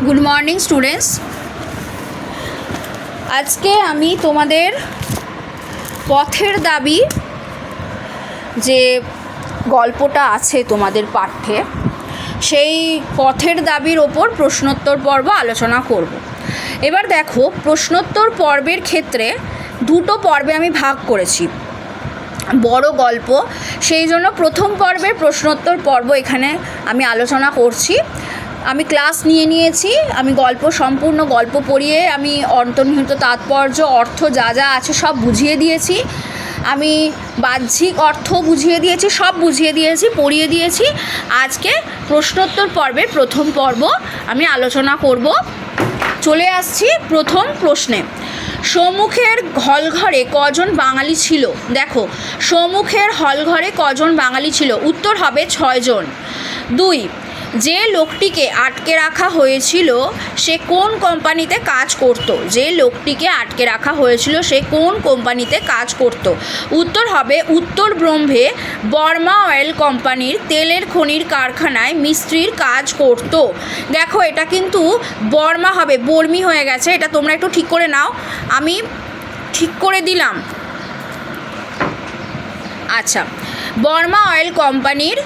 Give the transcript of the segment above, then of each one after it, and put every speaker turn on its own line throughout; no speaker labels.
Good morning students. আজকে আমি তোমাদের পথের দাবি যে গল্পটা আছে তোমাদের পাঠ্যে, সেই পথের দাবির ওপর প্রশ্নোত্তর পর্ব আলোচনা করব। এবার দেখো, প্রশ্নোত্তর পর্বের ক্ষেত্রে দুটো পর্বে আমি ভাগ করেছি, বড় গল্প, সেই জন্য প্রথম পর্বের প্রশ্নোত্তর পর্ব এখানে আমি আলোচনা করছি। আমি ক্লাস নিয়েছি, আমি সম্পূর্ণ গল্প পড়িয়ে আমি অন্তর্নিহিত তাৎপর্য, অর্থ যা যা আছে সব বুঝিয়ে দিয়েছি। আমি বাহ্যিক অর্থ বুঝিয়ে দিয়েছি, সব বুঝিয়ে দিয়েছি, পড়িয়ে দিয়েছি। আজকে প্রশ্নোত্তর পর্বের প্রথম পর্ব আমি আলোচনা করব। চলে আসছি প্রথম প্রশ্নে। সম্মুখের হলঘরে কজন বাঙালি ছিল? দেখো, সম্মুখের হলঘরে কজন বাঙালি ছিল? উত্তর হবে 6 জন। 2, যে লোকটিকে আটকে রাখা হয়েছিল সে কোন কোম্পানিতে কাজ করত? যে লোকটিকে আটকে রাখা হয়েছিল সে কোন কোম্পানিতে কাজ করত? উত্তর হবে উত্তর ব্রহ্মে বর্মা অয়েল কোম্পানির তেলের খনির কারখানায় মিস্ত্রির কাজ করত। দেখো, এটা কিন্তু বর্মা হবে, বর্মি হয়ে গেছে, এটা তোমরা একটু ঠিক করে নাও, আমি ঠিক করে দিলাম। আচ্ছা, বর্মা অয়েল কোম্পানির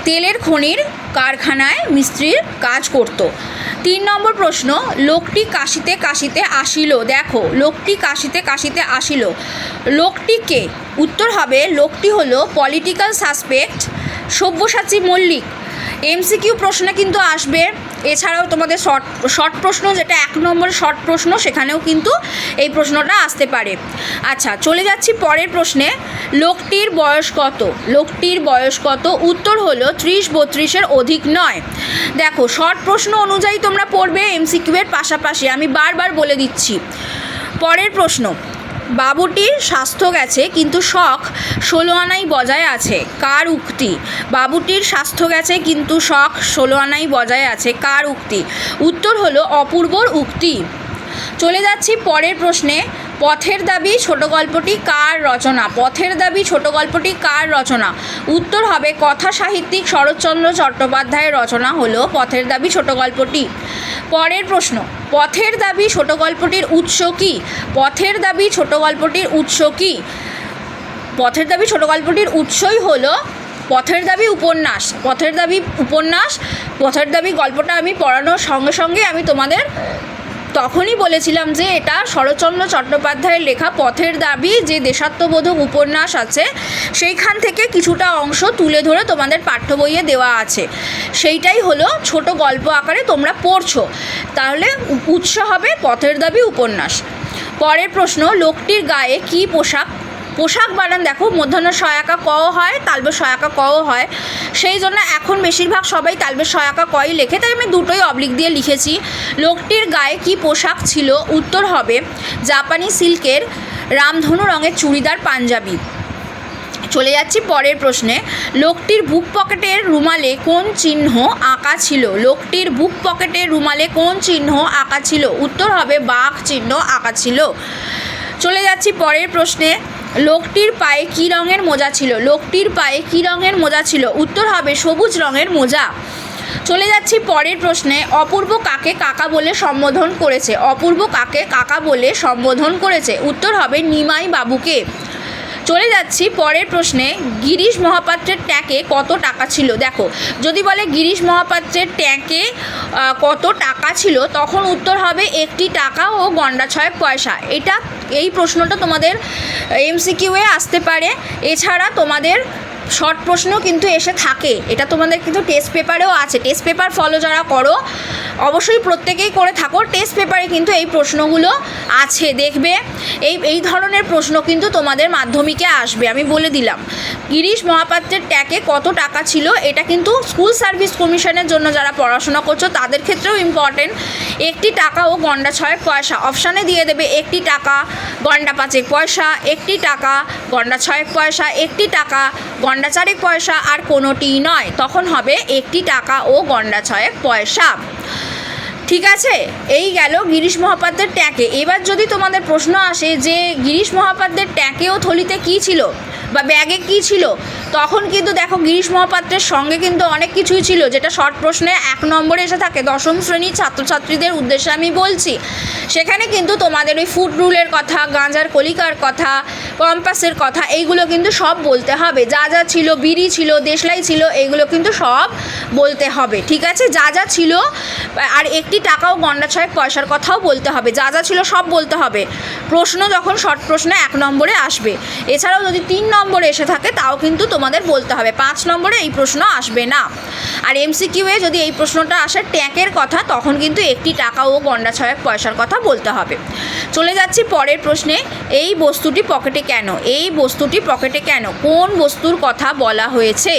তেলের খনির কারখানায় মিস্ত্রির কাজ করত। 3 নম্বর প্রশ্ন, লোকটি কাশিতে কাশিতে আসিল। দেখো, লোকটি কাশিতে কাশিতে আসিল, লোকটিকে? উত্তর হবে লোকটি হলো political suspect Sabyasachi Mallick. MCQ প্রশ্নে কিন্তু আসবে, এছাড়াও তোমাদের শর্ট প্রশ্ন, যেটা 1 নম্বর শর্ট প্রশ্ন, সেখানেও কিন্তু এই প্রশ্নটা আসতে পারে। আচ্ছা, চলে যাচ্ছি পরের প্রশ্নে। লোকটির বয়স কত? লোকটির বয়স কত? উত্তর হলো 30-32-এর অধিক নয়। দেখো, শর্ট প্রশ্ন অনুযায়ী তোমরা পড়বে এমসিকিউ এর পাশাপাশি, আমি বারবার বলে দিচ্ছি। পরের প্রশ্ন, বাবুটির স্বাস্থ্য গেছে কিন্তু শখ 16 আনাই বজায় আছে, কার উক্তি? বাবুটির স্বাস্থ্য গেছে কিন্তু শখ 16 আনাই বজায় আছে, কার উক্তি? উত্তর হলো অপূর্বর উক্তি। চলে যাচ্ছি পরের প্রশ্নে। পথের দাবি ছোট গল্পটি কার রচনা? পথের দাবি ছোট গল্পটি কার রচনা? উত্তর হবে কথা সাহিত্যিক শরৎচন্দ্র চট্টোপাধ্যায়ের রচনা হলো পথের দাবি ছোট গল্পটি। পরের প্রশ্ন, পথের দাবি ছোট গল্পটির উৎস কী? পথের দাবি ছোট গল্পটির উৎস কী? পথের দাবি ছোট গল্পটির উৎসই হলো পথের দাবি উপন্যাস। পথের দাবি উপন্যাস, পথের দাবি গল্পটা আমি পড়ানোর সঙ্গে সঙ্গে আমি তোমাদের তখনই বলেছিলাম যে এটা শরৎচন্দ্র চট্টোপাধ্যায়ের লেখা পথের দাবি, যে দেশাত্মবোধক উপন্যাস আছে সেইখান থেকে কিছুটা অংশ তুলে ধরে তোমাদের পাঠ্য বইয়ে দেওয়া আছে, সেইটাই হলো ছোট গল্প আকারে তোমরা পড়ছো, তাহলে উৎস হবে পথের দাবি উপন্যাস। পরের প্রশ্ন, লোকটির গায়ে কী পোশাক? পোশাক বানান দেখো, মূর্ধন্য সহায়িকা ক হয়, তালবের সহায়িকা কও হয়, সেই জন্য এখন বেশিরভাগ সবাই তালবের সহায়িকা কই লেখে, তাই আমি দুটোই অবলিক দিয়ে লিখেছি। লোকটির গায়ে কি পোশাক ছিল? উত্তর হবে জাপানি সিল্কের রামধনু রঙের চুড়িদার পাঞ্জাবি। চলে যাচ্ছি পরের প্রশ্নে। লোকটির বুক পকেটের রুমালে কোন চিহ্ন আঁকা ছিল? লোকটির বুক পকেটের রুমালে কোন চিহ্ন আঁকা ছিল? উত্তর হবে বাঘ চিহ্ন আঁকা ছিল। চলে যাচ্ছি পরের প্রশ্নে। লোকটির পায়ে কী রঙের মোজা ছিল? লোকটির পায়ে কী রঙের মোজা ছিল? উত্তর হবে সবুজ রঙের মোজা। চলে যাচ্ছি পরের প্রশ্নে। অপূর্ব কাকে কাকা বলে সম্বোধন করেছে? অপূর্ব কাকে কাকা বলে সম্বোধন করেছে? উত্তর হবে নিমাই বাবুকে। চলে যাচ্ছি পরের প্রশ্নে। গিরিশ মহাপাত্রের ট্যাঁকে কত টাকা ছিল? দেখো, যদি বলে গিরিশ মহাপাত্রের ট্যাঁকে কত টাকা ছিল, তখন উত্তর হবে 1 টাকা ও গন্ডা 6 পয়সা। এই প্রশ্নটা তোমাদের এমসিকিউয়ে আসতে পারে, এছাড়া তোমাদের শর্ট প্রশ্ন কিন্তু এসে থাকে, এটা তোমাদের কিন্তু টেস্ট পেপারেও আছে। টেস্ট পেপার ফলো যারা করো, অবশ্যই প্রত্যেকেই করে থাকো, টেস্ট পেপারে কিন্তু এই প্রশ্নগুলো আছে, দেখবে এই ধরনের প্রশ্ন কিন্তু তোমাদের মাধ্যমিকে আসবে, আমি বলে দিলাম। গিরিশ মহাপাত্রের ট্যাঁকে কত টাকা ছিল, এটা কিন্তু স্কুল সার্ভিস কমিশনের জন্য যারা পড়াশোনা করছো তাদের ক্ষেত্রেও ইম্পর্টেন্ট। 1 টাকা ও গন্ডা 6 পয়সা, অপশানে দিয়ে দেবে 1 টাকা গন্ডা 5 পয়সা, 1 টাকা গন্ডা 6 পয়সা, 1 টাকা গন্ডা 4 পয়সা, আর কোনোটিই নয়, তখন হবে 1 টাকা ও গন্ডা 6 পয়সা। ঠিক আছে, এই গেল গিরিশ মহাপাত্রের ট্যাঁকে। এবার যদি তোমাদের প্রশ্ন আসে যে গিরিশ মহাপাত্রের ট্যাঁকে ও থলিতে কী ছিল, বা ব্যাগে কী ছিল? তখন কিন্তু দেখো গিরিশ মহাপাত্রের সঙ্গে কিন্তু অনেক কিছুই ছিল, যেটা শর্ট প্রশ্নে 1 নম্বরে এসে থাকে। দশম শ্রেণীর ছাত্রছাত্রীদের উদ্দেশ্যে আমি বলছি। সেখানে কিন্তু তোমাদের ওই ফুড রুলের কথা, গাঁজার কলিকার কথা, কম্পাসের কথা, এইগুলো কিন্তু সব বলতে হবে। যা যা ছিল, বিড়ি ছিল, দেশলাই ছিল, এইগুলো কিন্তু সব বলতে হবে, ঠিক আছে? যা যা ছিল, আর 1 টাকাও গন্ডা 6 পয়সার কথাও বলতে হবে। যা যা ছিল সব বলতে হবে প্রশ্ন যখন শর্ট প্রশ্নে 1 নম্বরে আসবে। এছাড়াও যদি 3 নম্বরে এসে থাকে তাও কিন্তু তোমাদের বলতে হবে। 5 নম্বরে এই প্রশ্ন আসবে না। আর এমসিকিউয়ে যদি এই প্রশ্নটা আসে ট্যাঁকের কথা, তখন কিন্তু 1 টাকা ও গন্ডা 6 পয়সার কথা বলতে হবে। চলে যাচ্ছি পরের প্রশ্নে। এই বস্তুটি পকেটে কেন? এই বস্তুটি পকেটে কেন? কোন বস্তুর কথা বলা হয়েছে?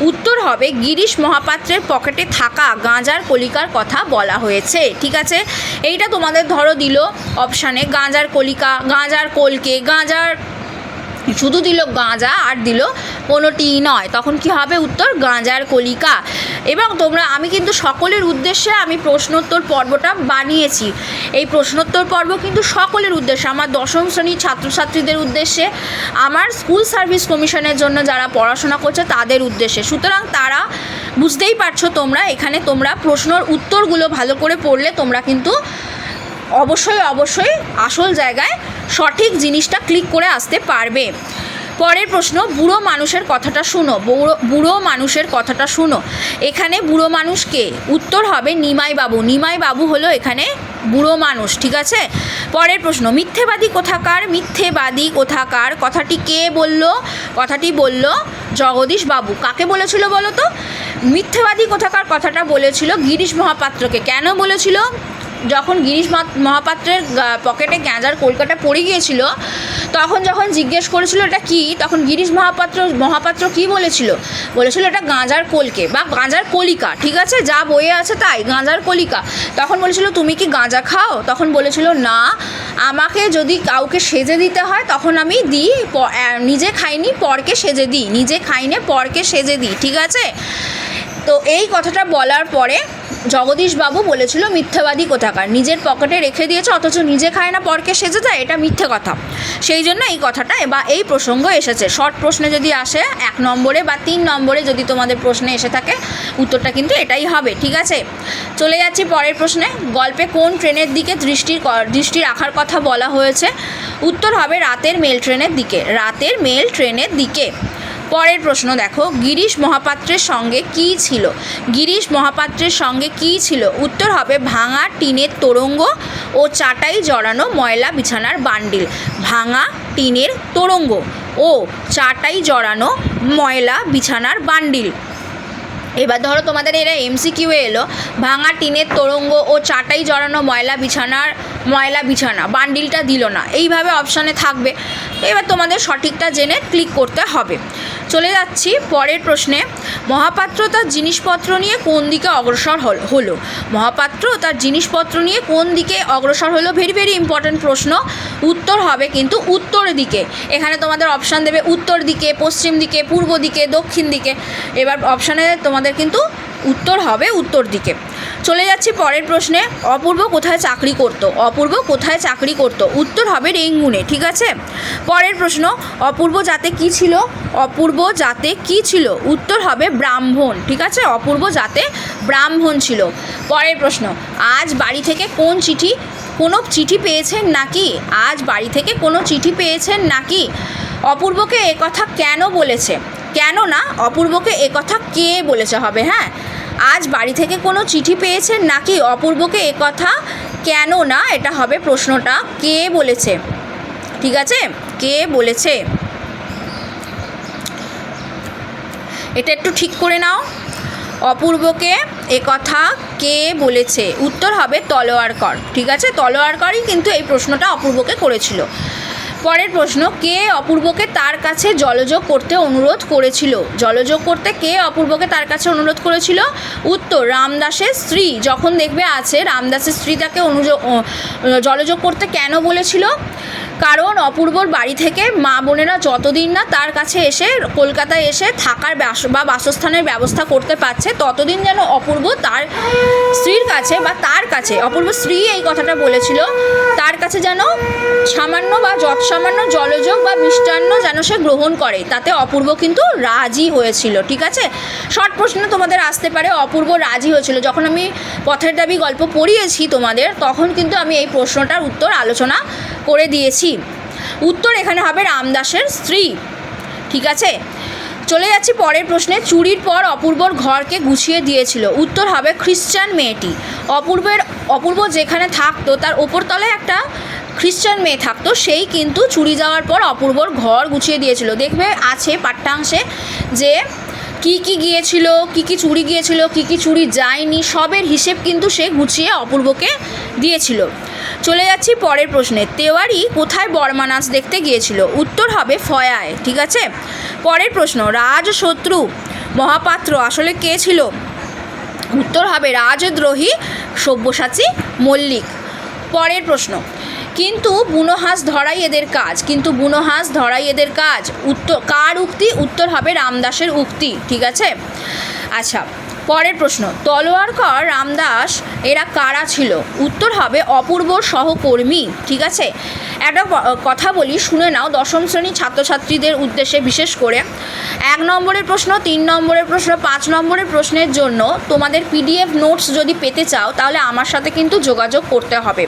উত্তর হবে গিরিশ মহাপাত্রের পকেটে থাকা গাঁজার কলিকার কথা বলা হয়েছে, ঠিক আছে? এইটা তোমাদের ধরো দিল অপশানে গাঁজার কলিকা, গাঁজার কলকে, গাঁজার, শুধু দিল গাঁজা আর দিল কোনোটিই নয়, তখন কি হবে উত্তর? গাঁজার কলিকা। এবং আমি কিন্তু সকলের উদ্দেশ্যে আমি প্রশ্নোত্তর পর্বটা বানিয়েছি। এই প্রশ্নোত্তর পর্ব কিন্তু সকলের উদ্দেশ্যে, আমার দশম শ্রেণীর ছাত্রছাত্রীদের উদ্দেশ্যে, আমার স্কুল সার্ভিস কমিশনের জন্য যারা পড়াশোনা করছে তাদের উদ্দেশ্যে। সুতরাং তারা বুঝতেই পারছো, এখানে তোমরা প্রশ্নর উত্তরগুলো ভালো করে পড়লে তোমরা কিন্তু অবশ্যই আসল জায়গায় সঠিক জিনিসটা ক্লিক করে আসতে পারবে। পরের প্রশ্ন, বুড়ো মানুষের কথাটা শুনো। বুড়ো মানুষের কথাটা শুনো। এখানে বুড়ো মানুষকে উত্তর হবে নিমাইবাবু। নিমাইবাবু হলো এখানে বুড়ো মানুষ, ঠিক আছে? পরের প্রশ্ন, মিথ্যেবাদী কোথাকার? মিথ্যেবাদী কোথাকার কথাটি কে বলল? কথাটি বলল জগদীশ বাবু। কাকে বলেছিল বলো তো? মিথ্যেবাদী কোথাকার কথাটা বলেছিল গিরিশ মহাপাত্রকে। কেন বলেছিল? যখন গিরিশ মহাপাত্রের পকেটে গাঁজার কলকাটা পড়ে গিয়েছিল, তখন যখন জিজ্ঞেস করেছিল এটা কি, তখন গিরিশ মহাপাত্র কি বলেছিল? বলেছিল এটা গাঁজার কলকে বা গাঁজার কলিকা, ঠিক আছে? যা বইয়ে আছে তাই, গাঁজার কলিকা। তখন বলেছিল তুমি কি গাঁজা খাও? তখন বলেছিল না, আমাকে যদি কাউকে সেজে দিতে হয় তখন আমি দিই, নিজে খাইনি পরকে সেজে দিই, নিজে খাইনি পরকে সেজে দিই, ঠিক আছে? তো এই কথাটা বলার পরে জগদীশবাবু বলেছিল মিথ্যাবাদী কোথাকার, নিজের পকেটে রেখে দিয়েছে অথচ নিজে খায় না পরকে সেজে দেয়, এটা মিথ্যে কথা। সেই জন্য এই কথাটা বা এই প্রসঙ্গ এসেছে। শর্ট প্রশ্নে যদি আসে 1 নম্বরে বা 3 নম্বরে যদি তোমাদের প্রশ্নে এসে থাকে, উত্তরটা কিন্তু এটাই হবে, ঠিক আছে? চলে যাচ্ছি পরের প্রশ্নে। গল্পে কোন ট্রেনের দিকে দৃষ্টি রাখার কথা বলা হয়েছে? উত্তর হবে রাতের মেল ট্রেনের দিকে। রাতের মেল ট্রেনের দিকে। পরের প্রশ্ন দেখো, গিরিশ মহাপাত্রের সঙ্গে কী ছিল? গিরিশ মহাপাত্রের সঙ্গে কী ছিল? উত্তর হবে ভাঙা টিনের তোরঙ্গ ও চাটাই জড়ানো ময়লা বিছানার বান্ডিল। ভাঙা টিনের তোরঙ্গ ও চাটাই জড়ানো ময়লা বিছানার বান্ডিল। এবার ধরো তোমাদের এরা এমসিকিউ এলো, ভাঙা টিনের তোরঙ্গ ও চাটাই জড়ানো ময়লা বিছানা, বান্ডিলটা দিল না, এইভাবে অপশানে থাকবে। এবার তোমাদের সঠিকটা জেনে ক্লিক করতে হবে। চলে যাচ্ছি পরের প্রশ্নে। মহাপাত্র তার জিনিসপত্র নিয়ে কোন দিকে অগ্রসর হলো? মহাপাত্র তার জিনিসপত্র নিয়ে কোন দিকে অগ্রসর হলো? ভেরি ভেরি ইম্পর্ট্যান্ট প্রশ্ন। উত্তর হবে কিন্তু উত্তর দিকে। এখানে তোমাদের অপশান দেবে উত্তর দিকে, পশ্চিম দিকে, পূর্ব দিকে, দক্ষিণ দিকে। এবার অপশানে তোমাদের কিন্তু উত্তর হবে উত্তর দিকে। চলে যাচ্ছি পরের প্রশ্নে। অপূর্ব কোথায় চাকরি করত? অপূর্ব কোথায় চাকরি করত? উত্তর হবে রেঙ্গুনে, ঠিক আছে? পরের প্রশ্ন, অপূর্ব জাতে কি ছিল? অপূর্ব জাতে কি ছিল? উত্তর হবে ব্রাহ্মণ, ঠিক আছে? অপূর্ব জাতে ব্রাহ্মণ ছিল। পরের প্রশ্ন, আজ বাড়ি থেকে কোনো চিঠি পেয়েছেন নাকি? আজ বাড়ি থেকে কোনো চিঠি পেয়েছেন নাকি? অপূর্বকে একথা কেন বলেছে? কেন না, অপূর্বকে একথা কে বলেছে হবে। হ্যাঁ, আজ বাড়ি থেকে কোনো চিঠি পেয়েছেন নাকি? অপূর্বকে একথা কেন না, এটা হবে প্রশ্নটা কে বলেছে, ঠিক আছে? কে বলেছে, এটা একটু ঠিক করে নাও। অপূর্বকে একথা কে বলেছে? উত্তর হবে তলোয়ারকর, ঠিক আছে? তলোয়ারকরই কিন্তু এই প্রশ্নটা অপূর্বকে করেছিল। পরের প্রশ্ন, কে অপূর্বকে তার কাছে জলযোগ করতে অনুরোধ করেছিল? জলযোগ করতে কে অপূর্বকে তার কাছে অনুরোধ করেছিল? উত্তর রামদাসের স্ত্রী। যখন দেখবে আছে রামদাসের স্ত্রী তাকে জলযোগ করতে কেন বলেছিল? কারণ অপূর্বর বাড়ি থেকে মা বোনেরা যতদিন না তার কাছে এসে কলকাতায় এসে থাকার বা বাসস্থানের ব্যবস্থা করতে পারছে ততদিন যেন অপূর্ব তার স্ত্রীর কাছে বা তার কাছে, অপূর্ব স্ত্রী এই কথাটা বলেছিল, তার কাছে যেন সামান্য বা যৎসামান্য জলযোগ বা মিষ্টান্ন যেন সে গ্রহণ করে। তাতে অপূর্ব কিন্তু রাজি হয়েছিল। ঠিক আছে, শর্ট প্রশ্ন তোমাদের আসতে পারে অপূর্ব রাজি হয়েছিল। যখন আমি পথের দাবি গল্প পড়িয়েছি তোমাদের, তখন কিন্তু আমি এই প্রশ্নটার উত্তর আলোচনা করে দিয়েছি। উত্তর এখানে হবে রামদাসের স্ত্রী। ঠিক আছে, চলে যাচ্ছি পরের প্রশ্নে। চুরির পর অপূর্বর ঘরকে গুছিয়ে দিয়েছিল। উত্তর হবে খ্রিশ্চান মেয়েটি। অপূর্ব যেখানে থাকতো তার ওপরতলায় একটা খ্রিশ্চান মেয়ে থাকতো, সেই কিন্তু চুরি যাওয়ার পর অপূর্বর ঘর গুছিয়ে দিয়েছিল। দেখবে আছে পাঠ্যাংশে যে কি কি গিয়েছিল, কি কি চুরি গিয়েছিল, কি কি চুরি যায়নি, সবের হিসেব কিন্তু সে গুছিয়ে অপূর্বকে দিয়েছিল। চলে যাচ্ছি পরের প্রশ্নে। তেওয়ারি কোথায় বর্মা নাচ দেখতে গিয়েছিল? উত্তর হবে ফয়ায়। ঠিক আছে, পরের প্রশ্ন। রাজশত্রু মহাপাত্র আসলে কে ছিল? উত্তর হবে রাজদ্রোহী সব্যসাচী মল্লিক। পরের প্রশ্ন। কিন্তু বুনোহাঁস ধরাই এদের কাজ। কিন্তু বুনোহাঁস ধরাই এদের কাজ উত্তর কার উক্তি? উত্তর হবে রামদাসের উক্তি। ঠিক আছে, আচ্ছা পরের প্রশ্ন। তলোয়ারকর রামদাস এরা কারা ছিল? উত্তর হবে অপূর্বর সহকর্মী। ঠিক আছে, একটা কথা বলি, শুনে নাও দশম শ্রেণীর ছাত্রছাত্রীদের উদ্দেশ্যে বিশেষ করে। 1 নম্বরের প্রশ্ন, 3 নম্বরের প্রশ্ন, 5 নম্বরের প্রশ্নের জন্য তোমাদের PDF নোটস যদি পেতে চাও তাহলে আমার সাথে কিন্তু যোগাযোগ করতে হবে।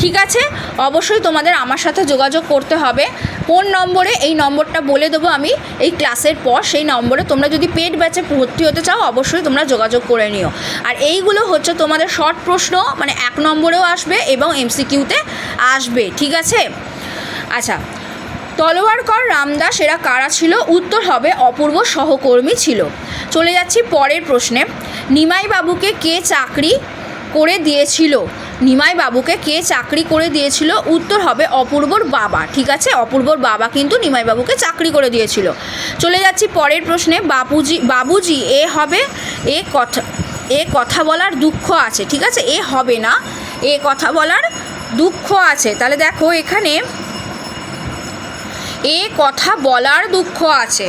ঠিক আছে, অবশ্যই তোমাদের আমার সাথে যোগাযোগ করতে হবে। কোন নম্বরে? এই নম্বরটা বলে দেবো আমি এই ক্লাসের পর। সেই নম্বরে তোমরা যদি পেড ব্যাচে ভর্তি হতে চাও অবশ্যই তোমরা যোগাযোগ করে নিও। আর এইগুলো হচ্ছে তোমাদের শর্ট প্রশ্ন, মানে 1 নম্বরেও আসবে এবং MCQতে আসবে। ঠিক আছে, আচ্ছা তলোয়ারকর রামদাস এরা কারা ছিল? উত্তর হবে অপূর্ব সহকর্মী ছিল। চলে যাচ্ছি পরের প্রশ্নে। নিমাইবাবুকে কে চাকরি করে দিয়েছিল? নিমাইবাবুকে কে চাকরি করে দিয়েছিল? উত্তর হবে অপূর্বর বাবা। ঠিক আছে, অপূর্বর বাবা কিন্তু নিমাইবাবুকে চাকরি করে দিয়েছিল। চলে যাচ্ছি পরের প্রশ্নে। বাবুজি এ হবে এ কথা বলার দুঃখ আছে। ঠিক আছে, এ হবে না, এ কথা বলার দুঃখ আছে। তাহলে দেখো এখানে এ কথা বলার দুঃখ আছে।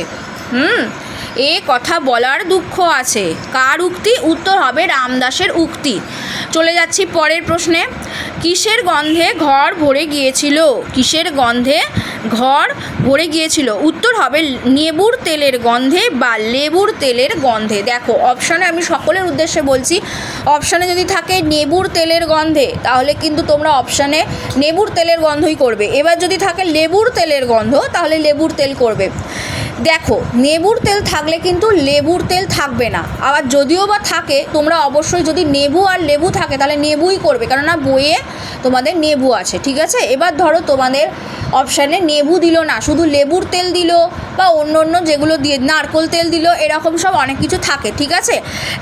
এ কথা বলার দুঃখ আছে কার উক্তি? উত্তর হবে রামদাসের উক্তি। চলে যাচ্ছি পরের প্রশ্নে। কিসের গন্ধে ঘর ভরে গিয়েছিল? কিসের গন্ধে ঘর ভরে গিয়েছিল? উত্তর হবে নেবুর তেলের গন্ধে বা লেবুর তেলের গন্ধে। দেখো অপশানে আমি সকলের উদ্দেশ্যে বলছি, অপশানে যদি থাকে নেবুর তেলের গন্ধে তাহলে কিন্তু তোমরা অপশানে নেবুর তেলের গন্ধই করবে। এবার যদি থাকে লেবুর তেলের গন্ধ তাহলে লেবুর তেল করবে। দেখো নেবুর তেল থাকলে কিন্তু লেবুর তেল থাকবে না। আবার যদিও বা থাকে তোমরা অবশ্যই যদি নেবু আর লেবু থাকে তাহলে নেবুই করবে, কেননা বইয়ে তোমাদের নেবু আছে। ঠিক আছে, এবার ধরো তোমাদের অপশানে নেবু দিল না, শুধু লেবুর তেল দিল বা অন্য যেগুলো দিয়ে নারকোল তেল দিল, এরকম সব অনেক কিছু থাকে। ঠিক আছে,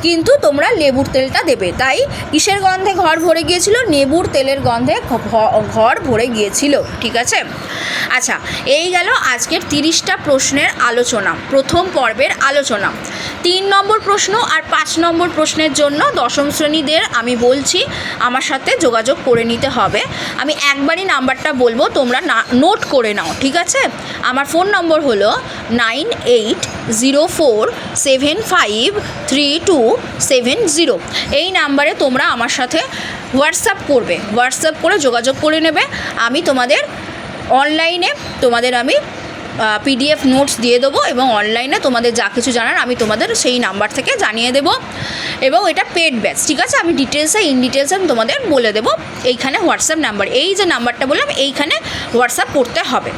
কিন্তু তোমরা লেবুর তেলটা দেবে। তাই কিসের গন্ধে ঘর ভরে গিয়েছিল? নেবুর তেলের গন্ধে ঘর ভরে গিয়েছিল। ঠিক আছে, আচ্ছা এই গেল আজকের 30টা প্রশ্নের আলোচনা, প্রথম পর্বের আলোচনা। 3 নম্বর প্রশ্ন আর 5 নম্বর প্রশ্নের জন্য দশম শ্রেণীদের আমি বলছি আমার সাথে যোগাযোগ করে নিতে হবে। আমি একবারই নাম্বারটা বলবো, তোমরা নোট করে নাও। ঠিক আছে, আমার ফোন নম্বর হলো 9804753270। এই নাম্বারে তোমরা আমার সাথে হোয়াটসঅ্যাপ করবে, হোয়াটসঅ্যাপ করে যোগাযোগ করে নেবে। আমি তোমাদের অনলাইনে আমি PDF নোটস দিয়ে দেবো এবং অনলাইনে তোমাদের যা কিছু জানার আমি তোমাদের সেই নাম্বার থেকে জানিয়ে দেবো। এবং এটা পেড ব্যাচ। ঠিক আছে, আমি ইন ডিটেলসে আমি তোমাদের বলে দেবো। এইখানে হোয়াটসঅ্যাপ নাম্বার, এই যে নাম্বারটা বললাম এইখানে হোয়াটসঅ্যাপ করতে হবে।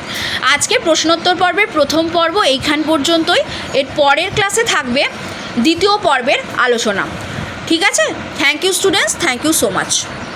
আজকে প্রশ্নোত্তর পর্বের প্রথম পর্ব এইখান পর্যন্তই। এর পরের ক্লাসে থাকবে দ্বিতীয় পর্বের আলোচনা। ঠিক আছে, thank you students, thank you so much.